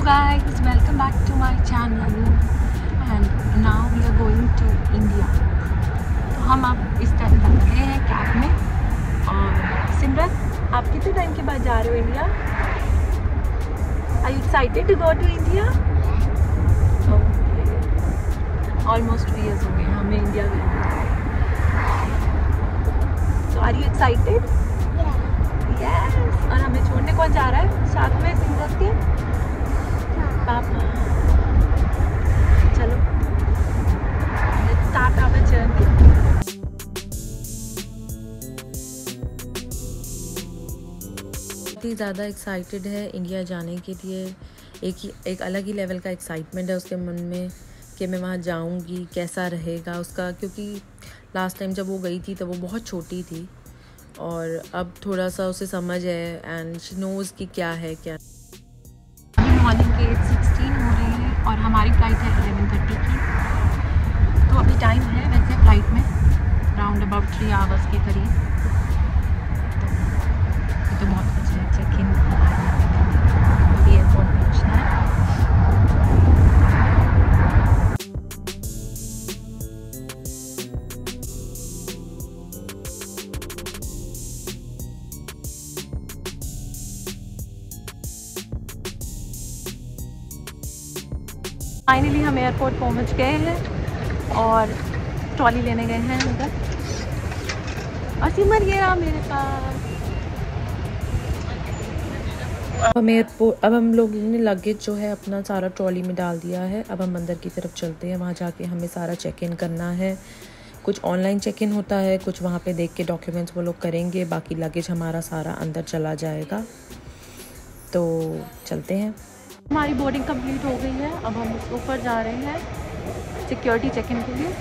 guys, welcome back to my channel and now we are going to India। तो हम अब इस time जा रहे हैं कैब में। और सिमरन, आप कितने टाइम के बाद जा रहे हो India? Are you excited to go to India? Almost 3 years हो गए हमें इंडिया गए। So are you excited? Yes। और हमें छोड़ने कौन जा रहा है साथ में? सिमरन के पापा। चलो let's start our journey। बहुत ही ज़्यादा एक्साइटेड है इंडिया जाने के लिए। एक अलग ही लेवल का एक्साइटमेंट है उसके मन में कि मैं वहाँ जाऊँगी, कैसा रहेगा उसका, क्योंकि लास्ट टाइम जब वो गई थी तो वो बहुत छोटी थी और अब थोड़ा सा उसे समझ है एंड शी नोज़ कि क्या है क्या। अभी मॉर्निंग के 8:16 हो रहे हैं और हमारी फ़्लाइट है 11:30 की। तो अभी टाइम है वैसे फ़्लाइट में राउंड अबाउट 3 आवर्स के करीब। तो बहुत कुछ है, चेक इन अभी एयरपोर्ट पहुँचना है। फाइनली हम एयरपोर्ट पहुंच गए हैं और ट्रॉली लेने गए हैं उधर। और सिमर ये रहा मेरे पास। अब हम लोगों ने लगेज जो है अपना सारा ट्रॉली में डाल दिया है। अब हम अंदर की तरफ चलते हैं। वहाँ जाके हमें सारा चेक इन करना है। कुछ ऑनलाइन चेक इन होता है, कुछ वहाँ पे देख के डॉक्यूमेंट्स वो लोग करेंगे, बाकी लगेज हमारा सारा अंदर चला जाएगा। तो चलते हैं। हमारी बोर्डिंग कंप्लीट हो गई है। अब हम ऊपर जा रहे हैं सिक्योरिटी चेक इन के लिए।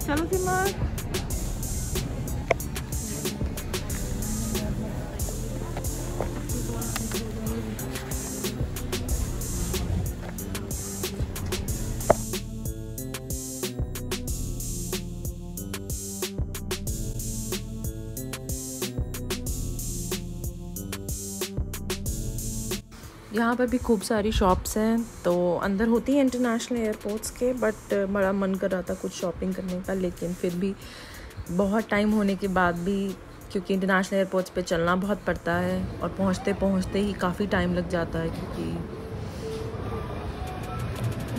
चलो सिमर। यहाँ पर भी खूब सारी शॉप्स हैं। तो अंदर होती हैं इंटरनेशनल एयरपोर्ट्स के, बट बड़ा मन कर रहा था कुछ शॉपिंग करने का, लेकिन फिर भी बहुत टाइम होने के बाद भी, क्योंकि इंटरनेशनल एयरपोर्ट्स पे चलना बहुत पड़ता है और पहुँचते पहुँचते ही काफ़ी टाइम लग जाता है, क्योंकि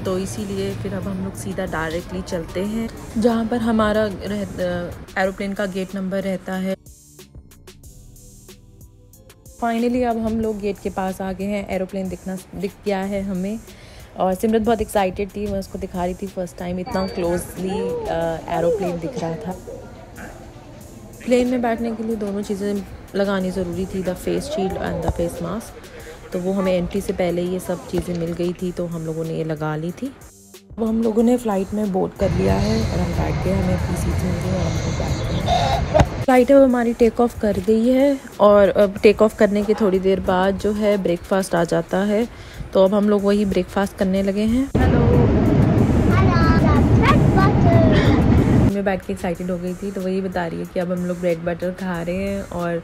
तो इसीलिए फिर अब हम लोग सीधा डायरेक्टली चलते हैं जहाँ पर हमारा एरोप्लेन का गेट नंबर रहता है। फाइनली अब हम लोग गेट के पास आ गए हैं। एरोप्लेन दिख गया है हमें और सिमरत बहुत एक्साइटेड थी। मैं उसको दिखा रही थी फर्स्ट टाइम इतना क्लोजली एरोप्लेन दिख रहा था। प्लेन में बैठने के लिए दोनों चीज़ें लगानी ज़रूरी थी, the face shield and the face mask. तो वो हमें एंट्री से पहले ये सब चीज़ें मिल गई थी, तो हम लोगों ने ये लगा ली थी। अब हम लोगों ने फ़्लाइट में बोर्ड कर लिया है और हम बैठ गए। हमें अपनी सीट मिल गई और हम लोग बैठ गए। फ़्लाइट अब हमारी टेक ऑफ कर गई है और अब टेक ऑफ करने के थोड़ी देर बाद जो है ब्रेकफास्ट आ जाता है। तो अब हम लोग वही ब्रेकफास्ट करने लगे हैं। मैं बैठ के एक्साइटेड हो गई थी, तो वही बता रही है कि अब हम लोग ब्रेड बटर खा रहे हैं और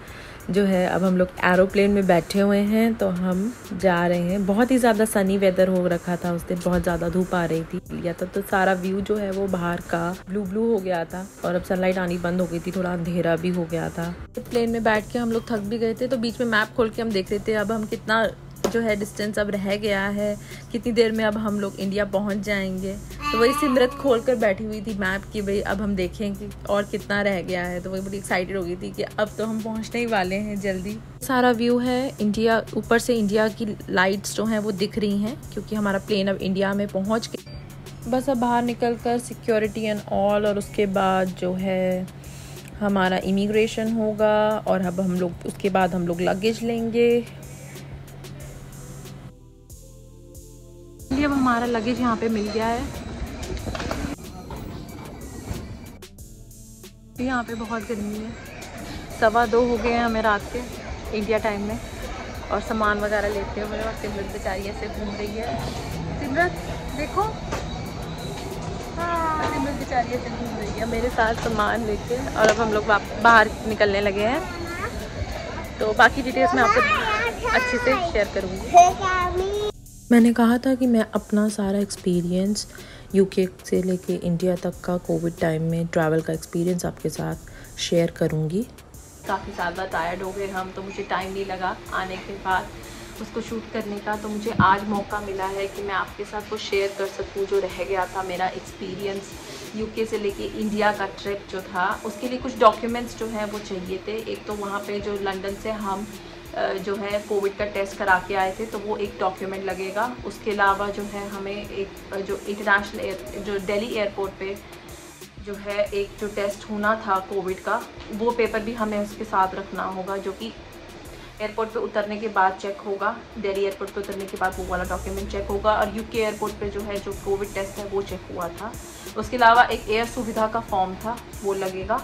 जो है अब हम लोग एरोप्लेन में बैठे हुए हैं। तो हम जा रहे हैं। बहुत ही ज़्यादा सनी वेदर हो रखा था उस दिन, बहुत ज़्यादा धूप आ रही थी लिया था, तो सारा व्यू जो है वो बाहर का ब्लू हो गया था और अब सनलाइट आनी बंद हो गई थी, थोड़ा अंधेरा भी हो गया था। प्लेन में बैठ के हम लोग थक भी गए थे, तो बीच में मैप खोल के हम देख रहे थे अब हम कितना जो है डिस्टेंस अब रह गया है, कितनी देर में अब हम लोग इंडिया पहुंच जाएंगे। तो वही सिमरत खोल कर बैठी हुई थी मैप की, भाई अब हम देखें कि और कितना रह गया है। तो वही बड़ी एक्साइटेड हो गई थी कि अब तो हम पहुंचने ही वाले हैं जल्दी। सारा व्यू है इंडिया, ऊपर से इंडिया की लाइट्स जो हैं वो दिख रही हैं, क्योंकि हमारा प्लेन अब इंडिया में पहुँच गया। बस अब बाहर निकल कर सिक्योरिटी एंड ऑल, और उसके बाद जो है हमारा इमिग्रेशन होगा और अब हम लोग उसके बाद हम लोग लगेज लेंगे। अब हमारा लगेज यहाँ पे मिल गया है। यहाँ पे बहुत गर्मी है। 2:15 हो गए हैं हमें रात के इंडिया टाइम में, और सामान वगैरह लेते हुए और सिमरत बेचारी ऐसे घूम रही है। सिमरत देखो, हाँ सिमरत बेचारी ऐसे घूम रही है मेरे साथ सामान लेके। और अब हम लोग बाहर निकलने लगे हैं, तो बाकी डिटेल्स मैं आपको अच्छे से शेयर करूँगी। मैंने कहा था कि मैं अपना सारा एक्सपीरियंस यूके से लेके इंडिया तक का कोविड टाइम में ट्रैवल का एक्सपीरियंस आपके साथ शेयर करूँगी। काफ़ी ज़्यादा टायर्ड हो गए हम, तो मुझे टाइम नहीं लगा आने के बाद उसको शूट करने का। तो मुझे आज मौका मिला है कि मैं आपके साथ वो शेयर कर सकूँ जो रह गया था मेरा एक्सपीरियंस यूके से लेके इंडिया का ट्रिप जो था। उसके लिए कुछ डॉक्यूमेंट्स जो हैं वो चाहिए थे। एक तो वहाँ पे जो लंदन से हम जो है कोविड का टेस्ट करा के आए थे, तो वो एक डॉक्यूमेंट लगेगा। उसके अलावा जो है हमें एक जो इंटरनेशनल जो दिल्ली एयरपोर्ट पे जो है एक जो टेस्ट होना था कोविड का, वो पेपर भी हमें उसके साथ रखना होगा, जो कि एयरपोर्ट पे उतरने के बाद चेक होगा। दिल्ली एयरपोर्ट पे उतरने के बाद वो वाला डॉक्यूमेंट चेक होगा। और यूके एयरपोर्ट पे जो है जो कोविड टेस्ट है वो चेक हुआ था। उसके अलावा एक एयर सुविधा का फॉर्म था, वो लगेगा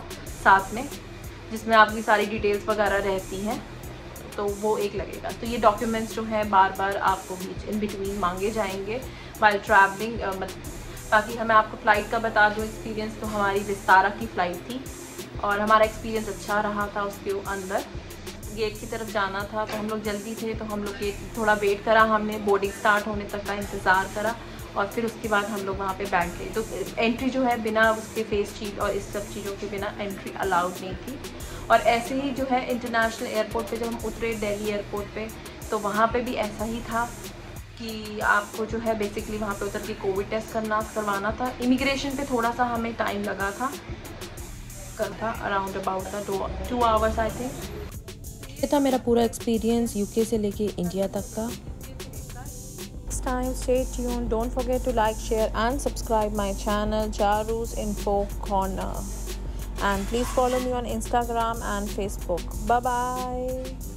साथ में, जिसमें आपकी सारी डिटेल्स वगैरह रहती हैं, तो वो एक लगेगा। तो ये डॉक्यूमेंट्स जो हैं बार बार आपको इन बिटवीन मांगे जाएंगे वाइल ट्रैवलिंग। बाकी मैं आपको फ़्लाइट का बता दूँ एक्सपीरियंस, तो हमारी विस्तारा की फ़्लाइट थी और हमारा एक्सपीरियंस अच्छा रहा था। उसके अंदर गेट की तरफ जाना था, तो हम लोग जल्दी थे, तो हम लोग गेट थोड़ा वेट करा, हमने बोर्डिंग स्टार्ट होने तक का इंतज़ार करा और फिर उसके बाद हम लोग वहाँ पे बैठ गए। तो एंट्री जो है बिना उसके फेस शीट और इस सब चीज़ों के बिना एंट्री अलाउड नहीं थी। और ऐसे ही जो है इंटरनेशनल एयरपोर्ट पे जब हम उतरे दिल्ली एयरपोर्ट पे, तो वहाँ पे भी ऐसा ही था कि आपको जो है बेसिकली वहाँ पे उतर के कोविड टेस्ट करवाना था। इमिग्रेशन पे थोड़ा सा हमें टाइम लगा था, around about 2 hours I think. ये था मेरा पूरा एक्सपीरियंस यूके से लेके इंडिया तक का। Next time, stay tuned. Don't forget to like, share and subscribe my channel Charu's Info Corner. And please follow me on Instagram and Facebook. Bye bye.